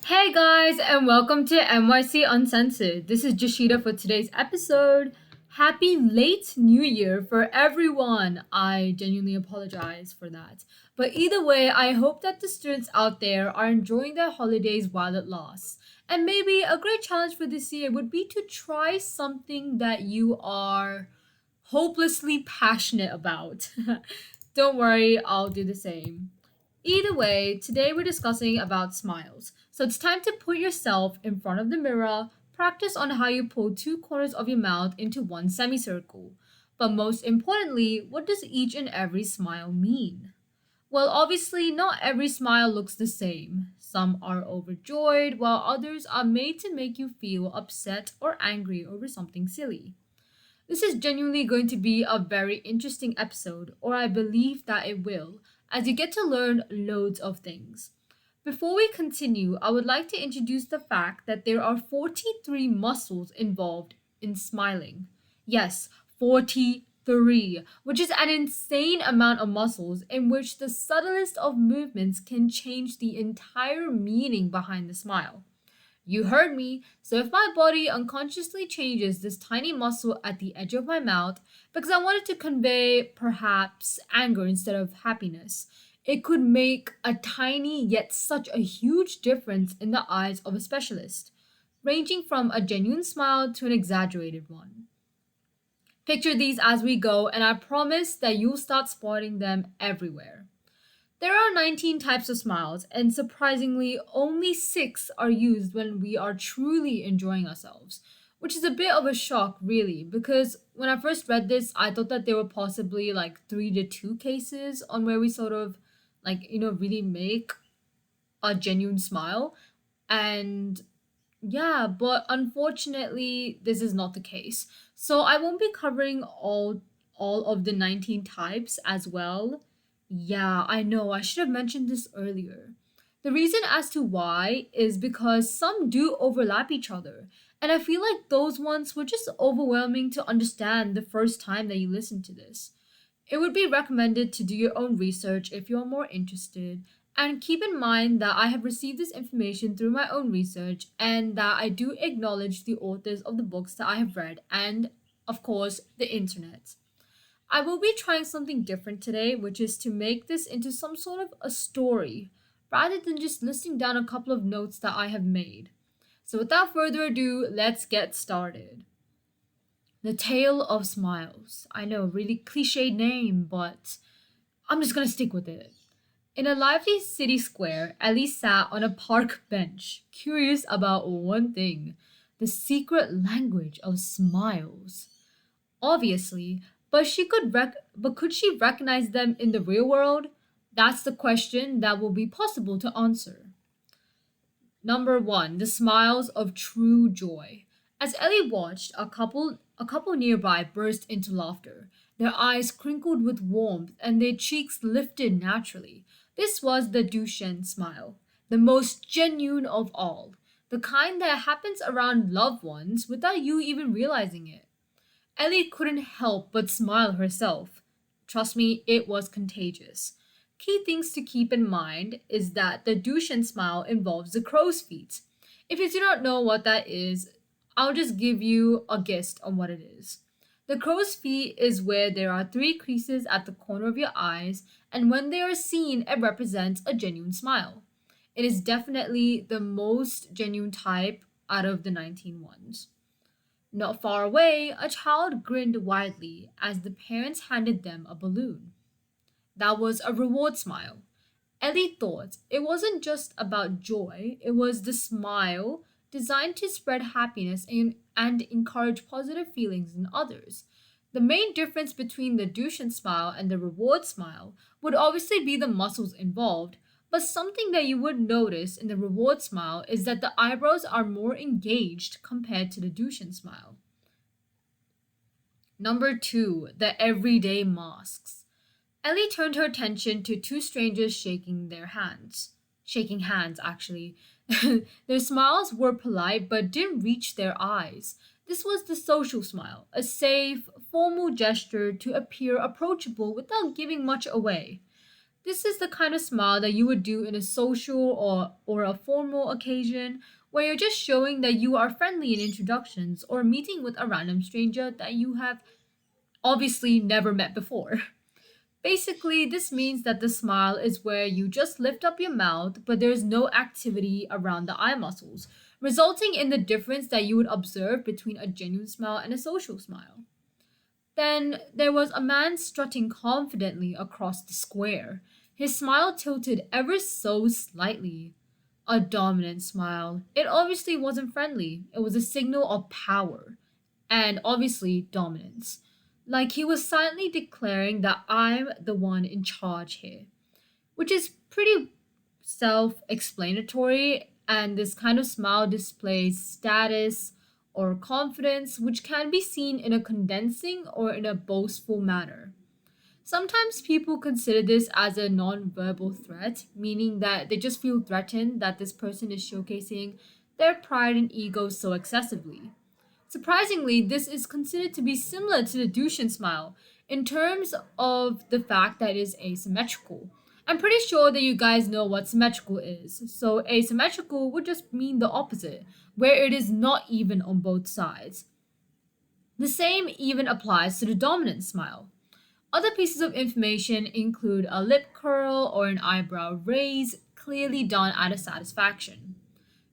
Hey guys, and welcome to NYC Uncensored. This is Joshita for today's episode. Happy late New Year for everyone. I genuinely apologize for that. But either way, I hope that the students out there are enjoying their holidays while it lasts. And maybe a great challenge for this year would be to try something that you are hopelessly passionate about. Don't worry, I'll do the same. Either way, today we're discussing about smiles. So it's time to put yourself in front of the mirror, practice on how you pull two corners of your mouth into one semicircle. But most importantly, what does each and every smile mean? Well, obviously, not every smile looks the same. Some are overjoyed, while others are made to make you feel upset or angry over something silly. This is genuinely going to be a very interesting episode, or I believe that it will, as you get to learn loads of things. Before we continue, I would like to introduce the fact that there are 43 muscles involved in smiling. Yes, 43, which is an insane amount of muscles in which the subtlest of movements can change the entire meaning behind the smile. You heard me. So if my body unconsciously changes this tiny muscle at the edge of my mouth because I wanted to convey perhaps anger instead of happiness, it could make a tiny yet such a huge difference in the eyes of a specialist, ranging from a genuine smile to an exaggerated one. Picture these as we go, and I promise that you'll start spotting them everywhere. There are 19 types of smiles, and surprisingly, only 6 are used when we are truly enjoying ourselves, which is a bit of a shock, really, because when I first read this, I thought that there were possibly like 3 to 2 cases on where we sort of really make a genuine smile. And yeah, but unfortunately, this is not the case. So I won't be covering all of the 19 types as well. Yeah, I know. I should have mentioned this earlier. The reason as to why is because some do overlap each other. And I feel like those ones were just overwhelming to understand the first time that you listen to this. It would be recommended to do your own research if you're more interested. And keep in mind that I have received this information through my own research and that I do acknowledge the authors of the books that I have read and, of course, the internet. I will be trying something different today, which is to make this into some sort of a story rather than just listing down a couple of notes that I have made. So, without further ado, let's get started. The Tale of Smiles. I know, really cliched name, but I'm just gonna stick with it. In a lively city square, Ellie sat on a park bench, curious about one thing: the secret language of smiles. Obviously, but could she recognize them in the real world? That's the question that will be possible to answer. Number 1, the smiles of true joy. As Ellie watched, a couple nearby burst into laughter. Their eyes crinkled with warmth and their cheeks lifted naturally. This was the Duchenne smile, the most genuine of all, the kind that happens around loved ones without you even realizing it. Ellie couldn't help but smile herself. Trust me, it was contagious. Key things to keep in mind is that the Duchenne smile involves the crow's feet. If you do not know what that is, I'll just give you a gist on what it is. The crow's feet is where there are 3 creases at the corner of your eyes, and when they are seen, it represents a genuine smile. It is definitely the most genuine type out of the 19 ones. Not far away, a child grinned widely as the parents handed them a balloon. That was a reward smile. Ellie thought it wasn't just about joy, it was the smile designed to spread happiness and encourage positive feelings in others. The main difference between the Duchenne smile and the reward smile would obviously be the muscles involved, but something that you would notice in the reward smile is that the eyebrows are more engaged compared to the Duchenne smile. Number 2, the everyday masks. Ellie turned her attention to 2 strangers shaking hands, actually. Their smiles were polite but didn't reach their eyes. This was the social smile, a safe, formal gesture to appear approachable without giving much away. This is the kind of smile that you would do in a social or a formal occasion where you're just showing that you are friendly in introductions or meeting with a random stranger that you have obviously never met before. Basically, this means that the smile is where you just lift up your mouth, but there's no activity around the eye muscles, resulting in the difference that you would observe between a genuine smile and a social smile. Then there was a man strutting confidently across the square. His smile tilted ever so slightly. A dominant smile. It obviously wasn't friendly, it was a signal of power and obviously dominance. Like he was silently declaring that I'm the one in charge here, which is pretty self explanatory. And this kind of smile displays status or confidence, which can be seen in a condensing or in a boastful manner. Sometimes people consider this as a non-verbal threat, meaning that they just feel threatened that this person is showcasing their pride and ego so excessively. Surprisingly, this is considered to be similar to the Dushan smile in terms of the fact that it is asymmetrical. I'm pretty sure that you guys know what symmetrical is. So, asymmetrical would just mean the opposite, where it is not even on both sides. The same even applies to the dominant smile. Other pieces of information include a lip curl or an eyebrow raise, clearly done out of satisfaction.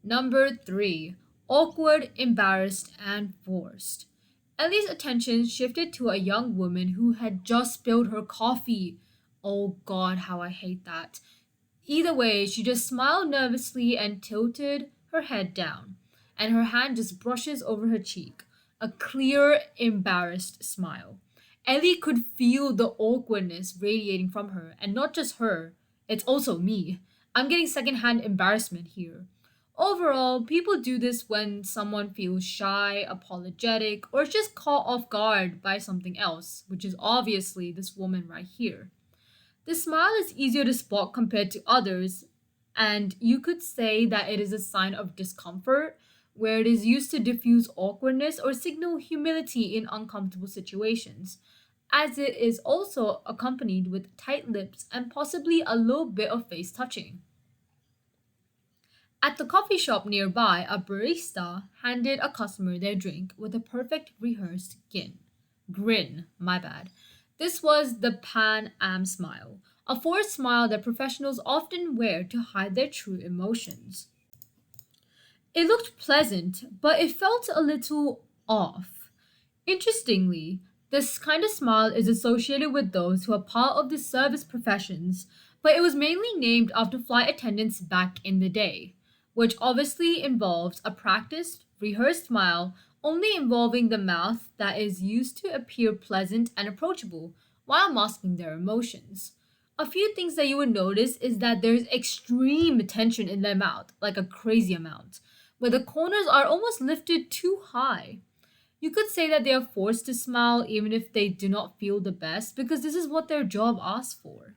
Number 3. Awkward, embarrassed, and forced. Ellie's attention shifted to a young woman who had just spilled her coffee. Oh god, how I hate that. Either way, she just smiled nervously and tilted her head down, and her hand just brushes over her cheek. A clear, embarrassed smile. Ellie could feel the awkwardness radiating from her, and not just her, it's also me. I'm getting secondhand embarrassment here. Overall, people do this when someone feels shy, apologetic, or is just caught off guard by something else, which is obviously this woman right here. The smile is easier to spot compared to others, and you could say that it is a sign of discomfort, where it is used to diffuse awkwardness or signal humility in uncomfortable situations, as it is also accompanied with tight lips and possibly a little bit of face touching. At the coffee shop nearby, a barista handed a customer their drink with a perfect rehearsed grin, my bad. This was the Pan Am smile, a forced smile that professionals often wear to hide their true emotions. It looked pleasant, but it felt a little off. Interestingly, this kind of smile is associated with those who are part of the service professions, but it was mainly named after flight attendants back in the day, which obviously involves a practiced, rehearsed smile only involving the mouth that is used to appear pleasant and approachable while masking their emotions. A few things that you would notice is that there's extreme tension in their mouth, like a crazy amount, where the corners are almost lifted too high. You could say that they are forced to smile even if they do not feel the best because this is what their job asks for.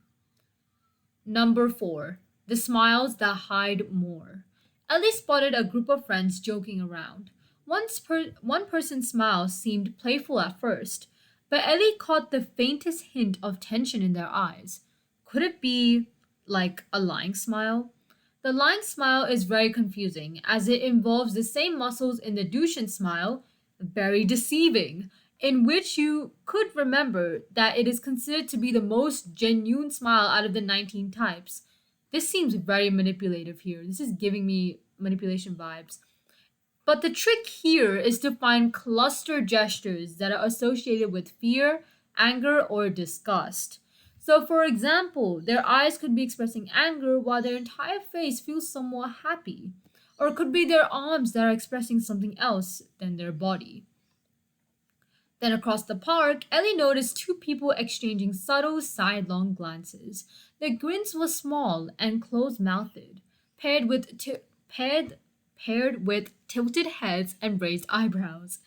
Number 4. The smiles that hide more. Ellie spotted a group of friends joking around. One person's smile seemed playful at first, but Ellie caught the faintest hint of tension in their eyes. Could it be like a lying smile? The lying smile is very confusing as it involves the same muscles in the Dushan smile, very deceiving, in which you could remember that it is considered to be the most genuine smile out of the 19 types. This seems very manipulative here. This is giving me manipulation vibes. But the trick here is to find cluster gestures that are associated with fear, anger, or disgust. So, for example, their eyes could be expressing anger while their entire face feels somewhat happy. Or it could be their arms that are expressing something else than their body. Then across the park, Ellie noticed two people exchanging subtle sidelong glances. Their grins were small and close-mouthed, paired with paired with tilted heads and raised eyebrows.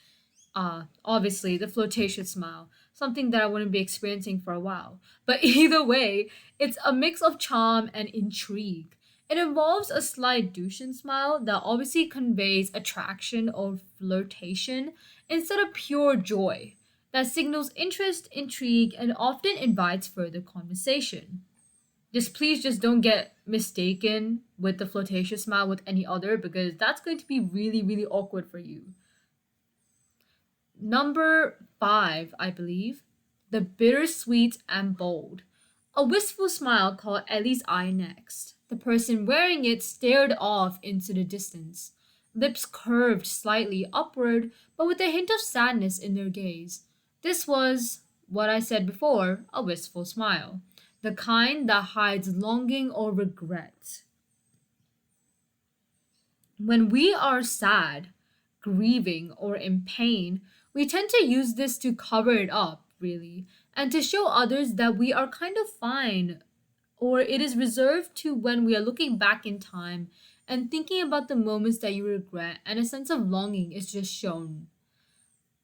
Obviously, the flirtatious smile, something that I wouldn't be experiencing for a while. But either way, it's a mix of charm and intrigue. It involves a slight douching smile that obviously conveys attraction or flirtation instead of pure joy, that signals interest, intrigue, and often invites further conversation. Just please just don't get mistaken with the flirtatious smile with any other because that's going to be really, really awkward for you. Number five, I believe, the bittersweet and bold. A wistful smile caught Ellie's eye next. The person wearing it stared off into the distance, lips curved slightly upward, but with a hint of sadness in their gaze. This was, what I said before, a wistful smile, the kind that hides longing or regret. When we are sad, grieving, or in pain, we tend to use this to cover it up, really, and to show others that we are kind of fine, or it is reserved to when we are looking back in time and thinking about the moments that you regret, and a sense of longing is just shown.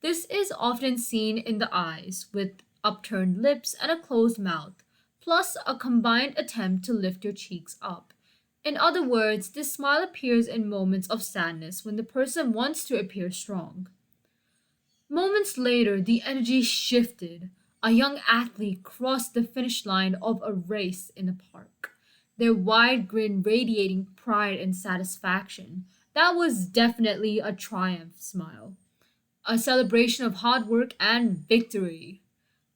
This is often seen in the eyes, with upturned lips and a closed mouth, plus a combined attempt to lift your cheeks up. In other words, this smile appears in moments of sadness when the person wants to appear strong. Moments later, the energy shifted. A young athlete crossed the finish line of a race in a park, their wide grin radiating pride and satisfaction. That was definitely a triumph smile, a celebration of hard work and victory.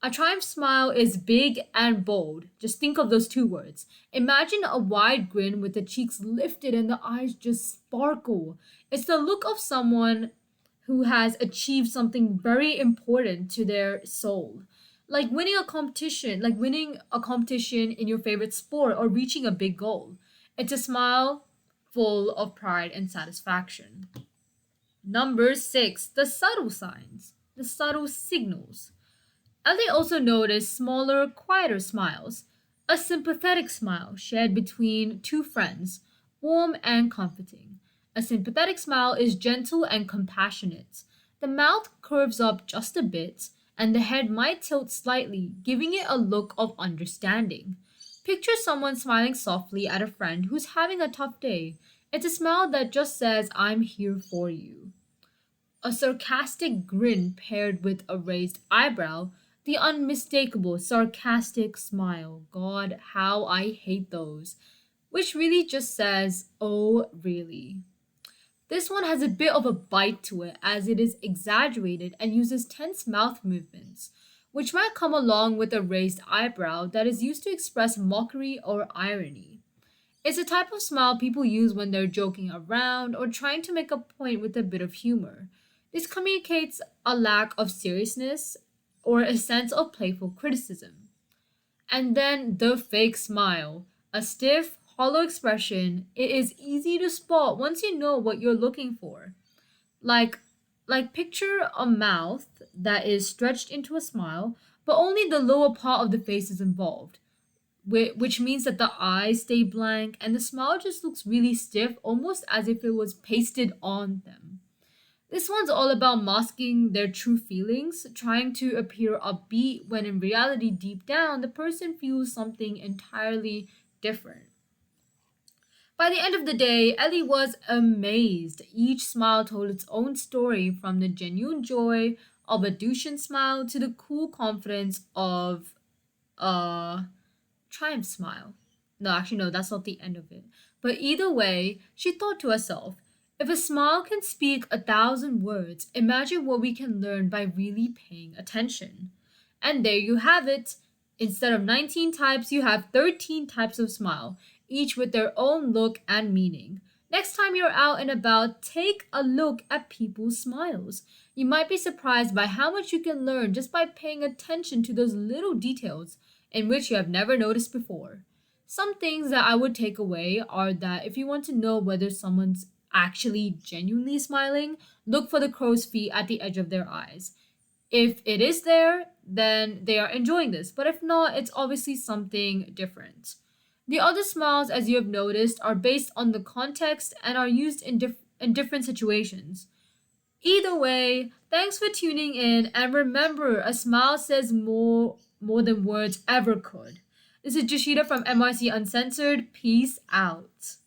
A triumph smile is big and bold. Just think of those two words. Imagine a wide grin with the cheeks lifted and the eyes just sparkle. It's the look of someone who has achieved something very important to their soul. Like winning a competition in your favorite sport or reaching a big goal. It's a smile full of pride and satisfaction. Number six, the subtle signs, the subtle signals. Ellie also noticed smaller, quieter smiles, a sympathetic smile shared between two friends, warm and comforting. A sympathetic smile is gentle and compassionate. The mouth curves up just a bit, and the head might tilt slightly, giving it a look of understanding. Picture someone smiling softly at a friend who's having a tough day. It's a smile that just says, I'm here for you. A sarcastic grin paired with a raised eyebrow, the unmistakable sarcastic smile. God, how I hate those. Which really just says, oh, really. This one has a bit of a bite to it as it is exaggerated and uses tense mouth movements, which might come along with a raised eyebrow that is used to express mockery or irony. It's a type of smile people use when they're joking around or trying to make a point with a bit of humor. This communicates a lack of seriousness or a sense of playful criticism. And then the fake smile, a stiff, hollow expression. It is easy to spot once you know what you're looking for. Like picture a mouth that is stretched into a smile, but only the lower part of the face is involved, which means that the eyes stay blank and the smile just looks really stiff, almost as if it was pasted on them. This one's all about masking their true feelings, trying to appear upbeat when in reality, deep down, the person feels something entirely different. By the end of the day, Ellie was amazed. Each smile told its own story, from the genuine joy of a douching smile to the cool confidence of a triumph smile. No, actually, no, that's not the end of it. But either way, she thought to herself, if a smile can speak 1,000 words, imagine what we can learn by really paying attention. And there you have it. Instead of 19 types, you have 13 types of smile, each with their own look and meaning. Next time you're out and about, take a look at people's smiles. You might be surprised by how much you can learn just by paying attention to those little details in which you have never noticed before. Some things that I would take away are that if you want to know whether someone's actually genuinely smiling, look for the crow's feet at the edge of their eyes. If it is there, then they are enjoying this, but if not, it's obviously something different. The other smiles, as you have noticed, are based on the context and are used in different situations. Either way, thanks for tuning in, and remember, a smile says more than words ever could. This is Joshita from NYC Uncensored. Peace out.